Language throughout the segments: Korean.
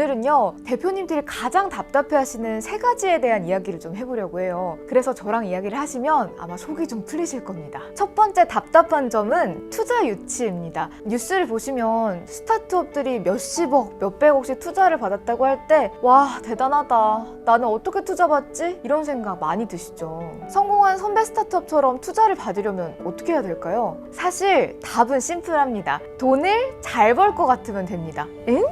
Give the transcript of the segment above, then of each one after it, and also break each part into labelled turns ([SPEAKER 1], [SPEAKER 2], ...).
[SPEAKER 1] 오늘은요, 대표님들이 가장 답답해하시는 3가지에 대한 이야기를 좀 해보려고 해요. 그래서 저랑 이야기를 하시면 아마 속이 좀 풀리실 겁니다. 첫 번째 답답한 점은 투자 유치입니다. 뉴스를 보시면 스타트업들이 몇십억, 몇백억씩 투자를 받았다고 할 때 와, 대단하다. 나는 어떻게 투자 받지? 이런 생각 많이 드시죠. 성공한 선배 스타트업처럼 투자를 받으려면 어떻게 해야 될까요? 사실 답은 심플합니다. 돈을 잘 벌 것 같으면 됩니다. 응?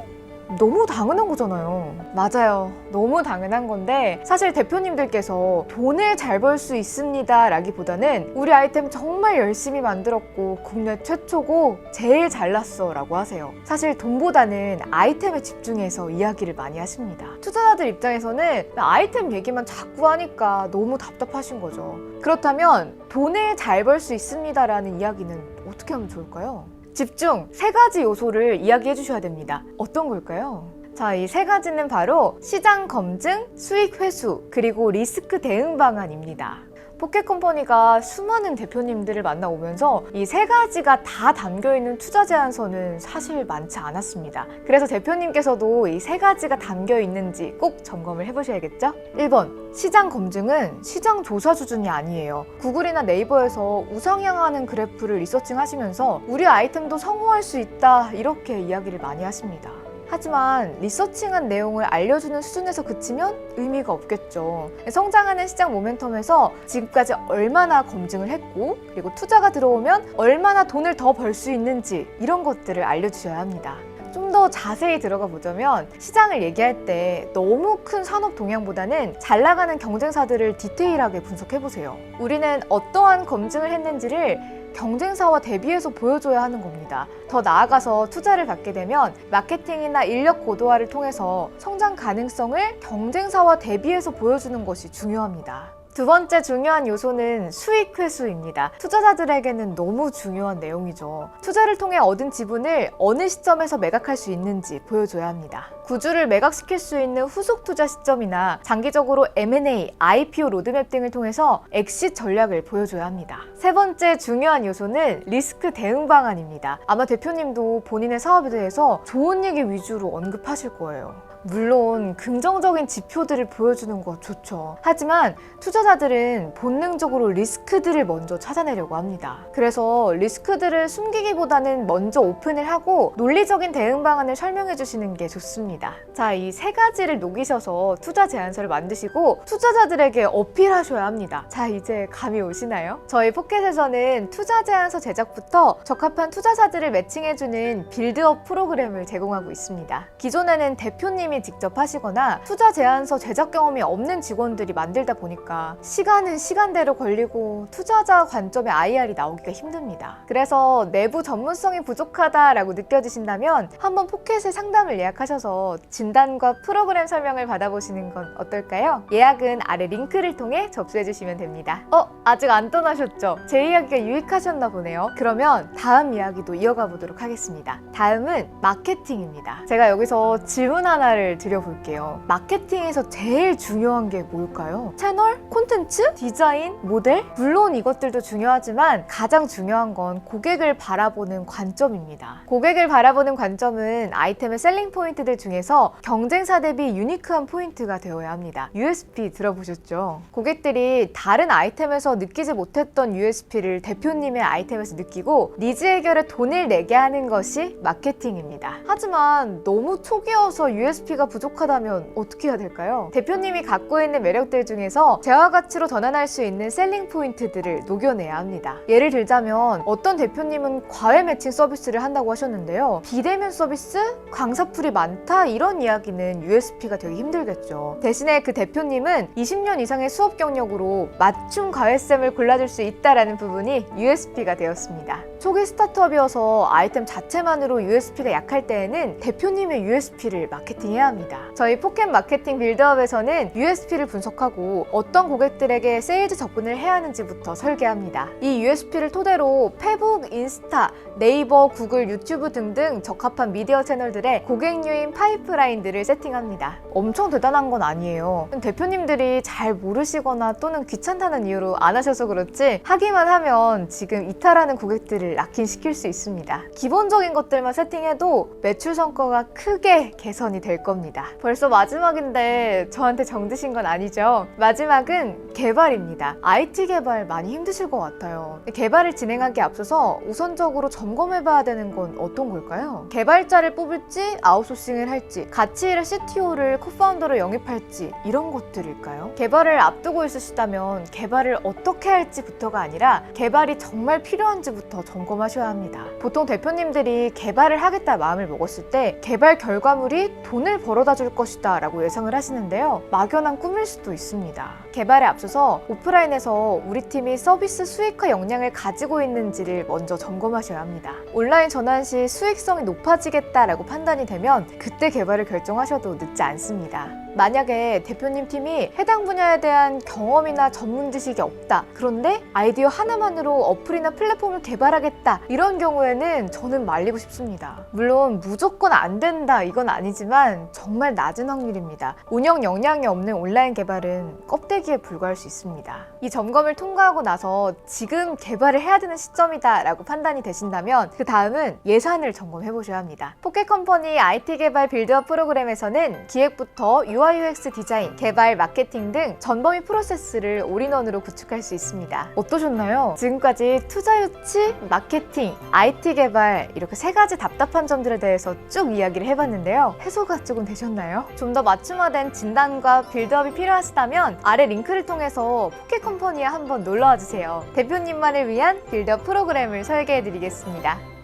[SPEAKER 1] 너무 당연한 거잖아요. 맞아요. 너무 당연한 건데 사실 대표님들께서 돈을 잘 벌 수 있습니다 라기보다는 우리 아이템 정말 열심히 만들었고 국내 최초고 제일 잘났어 라고 하세요. 사실 돈보다는 아이템에 집중해서 이야기를 많이 하십니다. 투자자들 입장에서는 아이템 얘기만 자꾸 하니까 너무 답답하신 거죠. 그렇다면 돈을 잘 벌 수 있습니다 라는 이야기는 어떻게 하면 좋을까요? 집중! 3가지 요소를 이야기해 주셔야 됩니다. 어떤 걸까요? 자, 이 3가지는 바로 시장 검증, 수익 회수, 그리고 리스크 대응 방안입니다. 포켓컴퍼니가 수많은 대표님들을 만나오면서 이 3가지가 다 담겨있는 투자 제안서는 사실 많지 않았습니다. 그래서 대표님께서도 이 3가지가 담겨있는지 꼭 점검을 해보셔야겠죠? 1번, 시장 검증은 시장 조사 수준이 아니에요. 구글이나 네이버에서 우상향하는 그래프를 리서칭 하시면서 우리 아이템도 성공할 수 있다 이렇게 이야기를 많이 하십니다. 하지만 리서칭한 내용을 알려주는 수준에서 그치면 의미가 없겠죠. 성장하는 시장 모멘텀에서 지금까지 얼마나 검증을 했고 그리고 투자가 들어오면 얼마나 돈을 더 벌 수 있는지 이런 것들을 알려주셔야 합니다. 좀 더 자세히 들어가 보자면 시장을 얘기할 때 너무 큰 산업 동향보다는 잘 나가는 경쟁사들을 디테일하게 분석해보세요. 우리는 어떠한 검증을 했는지를 경쟁사와 대비해서 보여줘야 하는 겁니다. 더 나아가서 투자를 받게 되면 마케팅이나 인력 고도화를 통해서 성장 가능성을 경쟁사와 대비해서 보여주는 것이 중요합니다. 두 번째 중요한 요소는 수익 회수입니다. 투자자들에게는 너무 중요한 내용이죠. 투자를 통해 얻은 지분을 어느 시점에서 매각할 수 있는지 보여줘야 합니다. 구주를 매각시킬 수 있는 후속 투자 시점이나 장기적으로 M&A, IPO 로드맵 등을 통해서 엑싯 전략을 보여줘야 합니다. 세 번째 중요한 요소는 리스크 대응 방안입니다. 아마 대표님도 본인의 사업에 대해서 좋은 얘기 위주로 언급하실 거예요. 물론 긍정적인 지표들을 보여주는 거 좋죠. 하지만 투자자들은 본능적으로 리스크들을 먼저 찾아내려고 합니다. 그래서 리스크들을 숨기기보다는 먼저 오픈을 하고 논리적인 대응 방안을 설명해 주시는 게 좋습니다. 자, 이 3가지를 녹이셔서 투자 제안서를 만드시고 투자자들에게 어필하셔야 합니다. 자, 이제 감이 오시나요? 저희 포켓에서는 투자 제안서 제작부터 적합한 투자자들을 매칭해주는 빌드업 프로그램을 제공하고 있습니다. 기존에는 대표님 직접 하시거나 투자 제안서 제작 경험이 없는 직원들이 만들다 보니까 시간은 시간대로 걸리고 투자자 관점의 IR이 나오기가 힘듭니다. 그래서 내부 전문성이 부족하다라고 느껴지신다면 한번 포켓의 상담을 예약하셔서 진단과 프로그램 설명을 받아보시는 건 어떨까요? 예약은 아래 링크를 통해 접수해 주시면 됩니다. 아직 안 떠나셨죠? 제 이야기가 유익하셨나 보네요. 그러면 다음 이야기도 이어가 보도록 하겠습니다. 다음은 마케팅입니다. 제가 여기서 질문 하나를 드려볼게요. 마케팅에서 제일 중요한 게 뭘까요? 채널? 콘텐츠? 디자인? 모델? 물론 이것들도 중요하지만 가장 중요한 건 고객을 바라보는 관점입니다. 고객을 바라보는 관점은 아이템의 셀링 포인트들 중에서 경쟁사 대비 유니크한 포인트가 되어야 합니다. USP 들어보셨죠? 고객들이 다른 아이템에서 느끼지 못했던 USP를 대표님의 아이템에서 느끼고 니즈 해결에 돈을 내게 하는 것이 마케팅입니다. 하지만 너무 초기여서 USP가 부족하다면 어떻게 해야 될까요? 대표님이 갖고 있는 매력들 중에서 재화 가치로 전환할 수 있는 셀링 포인트들을 녹여내야 합니다. 예를 들자면 어떤 대표님은 과외 매칭 서비스를 한다고 하셨는데요. 비대면 서비스? 광사풀이 많다? 이런 이야기는 USP가 되기 힘들겠죠. 대신에 그 대표님은 20년 이상의 수업 경력으로 맞춤 과외쌤을 골라줄 수 있다는 부분이 USP가 되었습니다. 초기 스타트업이어서 아이템 자체만으로 USP가 약할 때에는 대표님의 USP를 마케팅해야 합니다. 저희 포켓 마케팅 빌드업에서는 USP를 분석하고 어떤 고객들에게 세일즈 접근을 해야 하는지부터 설계합니다. 이 USP를 토대로 페북, 인스타, 네이버, 구글, 유튜브 등등 적합한 미디어 채널들의 고객 유인 파이프라인들을 세팅합니다. 엄청 대단한 건 아니에요. 대표님들이 잘 모르시거나 또는 귀찮다는 이유로 안 하셔서 그렇지 하기만 하면 지금 이탈하는 고객들을 낙인시킬 수 있습니다. 기본적인 것들만 세팅해도 매출 성과가 크게 개선이 될 겁니다. 벌써 마지막인데 저한테 정드신 건 아니죠? 마지막은 개발입니다. IT 개발 많이 힘드실 것 같아요. 개발을 진행하기에 앞서서 우선적으로 점검해봐야 되는 건 어떤 걸까요? 개발자를 뽑을지 아웃소싱을 할지 같이 일할 CTO를 코파운더로 영입할지 이런 것들일까요? 개발을 앞두고 있으시다면 개발을 어떻게 할지부터가 아니라 개발이 정말 필요한지부터 점검하셔야 합니다. 보통 대표님들이 개발을 하겠다 마음을 먹었을 때 개발 결과물이 돈을 벌어다 줄 것이다 라고 예상을 하시는데요. 막연한 꿈일 수도 있습니다. 개발에 앞서서 오프라인에서 우리 팀이 서비스 수익화 역량을 가지고 있는지를 먼저 점검하셔야 합니다. 온라인 전환 시 수익성이 높아지겠다라고 판단이 되면 그때 개발을 결정하셔도 늦지 않습니다. 만약에 대표님 팀이 해당 분야에 대한 경험이나 전문 지식이 없다. 그런데 아이디어 하나만으로 어플이나 플랫폼을 개발하겠다. 이런 경우에는 저는 말리고 싶습니다. 물론 무조건 안 된다 이건 아니지만 정말 낮은 확률입니다. 운영 역량이 없는 온라인 개발은 껍데기에 불과할 수 있습니다. 이 점검을 통과하고 나서 지금 개발을 해야 되는 시점이다 라고 판단이 되신다면 그 다음은 예산을 점검해 보셔야 합니다. 포켓컴퍼니 IT 개발 빌드업 프로그램에서는 기획부터 UI UX 디자인, 개발, 마케팅 등 전범위 프로세스를 올인원으로 구축할 수 있습니다. 어떠셨나요? 지금까지 투자 유치, 마케팅, IT 개발 이렇게 세 가지 답답한 점들에 대해서 쭉 이야기를 해봤는데요. 해소가 조금 되셨나요? 좀 더 맞춤화된 진단과 빌드업이 필요하시다면 아래 링크를 통해서 포켓컴퍼니에 한번 놀러와 주세요. 대표님만을 위한 빌드업 프로그램을 설계해드리겠습니다.